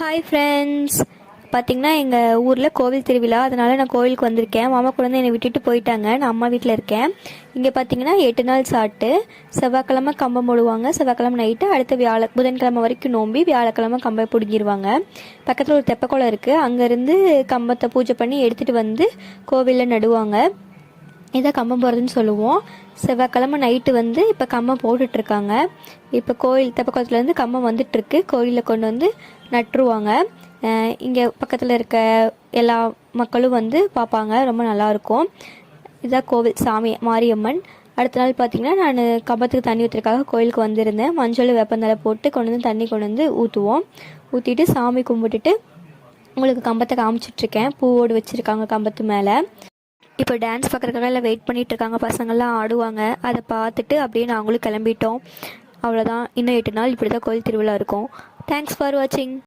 Hi friends. பார்த்தீங்கன்னா எங்கள் ஊரில் கோவில் திருவிழா, அதனால் நான் கோவிலுக்கு வந்திருக்கேன். மாமா கூட வந்து என்னை விட்டுட்டு போயிட்டாங்க. நான் அம்மா வீட்டில் இருக்கேன். இங்கே பார்த்தீங்கன்னா 8 நாள் சாட்டு. செவ்வாய்க்கிழமை கம்பம் போடுவாங்க, செவ்வாய்க்கிழமை நைட்டு. அடுத்த புதன்கிழமை வரைக்கும் நோம்பி, வியாழக்கிழமை கம்பை பிடுங்கிடுவாங்க. பக்கத்தில் ஒரு தெப்பக்குளம் இருக்குது, அங்கேருந்து கம்பத்தை பூஜை பண்ணி எடுத்துகிட்டு வந்து கோவிலில் நடுவாங்க. இதான் கம்பம் போகிறதுன்னு சொல்லுவோம். செவ்வாய்க்கிழமை நைட்டு வந்து இப்போ கம்பம் போட்டுட்ருக்காங்க. இப்போ கோயில் தெப்பக்குளத்துலேருந்து கம்பம் வந்துட்டுருக்கு. கோயிலில் கொண்டு வந்து நட்டுருவாங்க. இங்கே பக்கத்தில் இருக்க எல்லா மக்களும் வந்து பார்ப்பாங்க. ரொம்ப நல்லாயிருக்கும். இதுதான் கோவில் சாமி மாரியம்மன். அடுத்த நாள் பார்த்திங்கன்னா நான் கம்பத்துக்கு தண்ணி ஊற்றுறதுக்காக கோயிலுக்கு வந்திருந்தேன். மஞ்சள் வேப்பந்தலை போட்டு கொண்டு வந்து தண்ணி கொண்டு வந்து ஊற்றுவோம். ஊற்றிட்டு சாமி கும்பிட்டுட்டு உங்களுக்கு கம்பத்தை காமிச்சிட்ருக்கேன். பூவோடு வச்சுருக்காங்க கம்பத்து மேலே. இப்போ டான்ஸ் பார்க்குறதுக்காக எல்லாம் வெயிட் பண்ணிகிட்டு இருக்காங்க. பசங்கள்லாம் ஆடுவாங்க. அதை பார்த்துட்டு அப்படியே நாங்களும் கிளம்பிட்டோம். அவ்வளோதான். இன்னும் 8 நாள் இப்படி தான் கோயில் திருவிழா இருக்கும். தேங்க்ஸ் ஃபார் வாட்சிங்.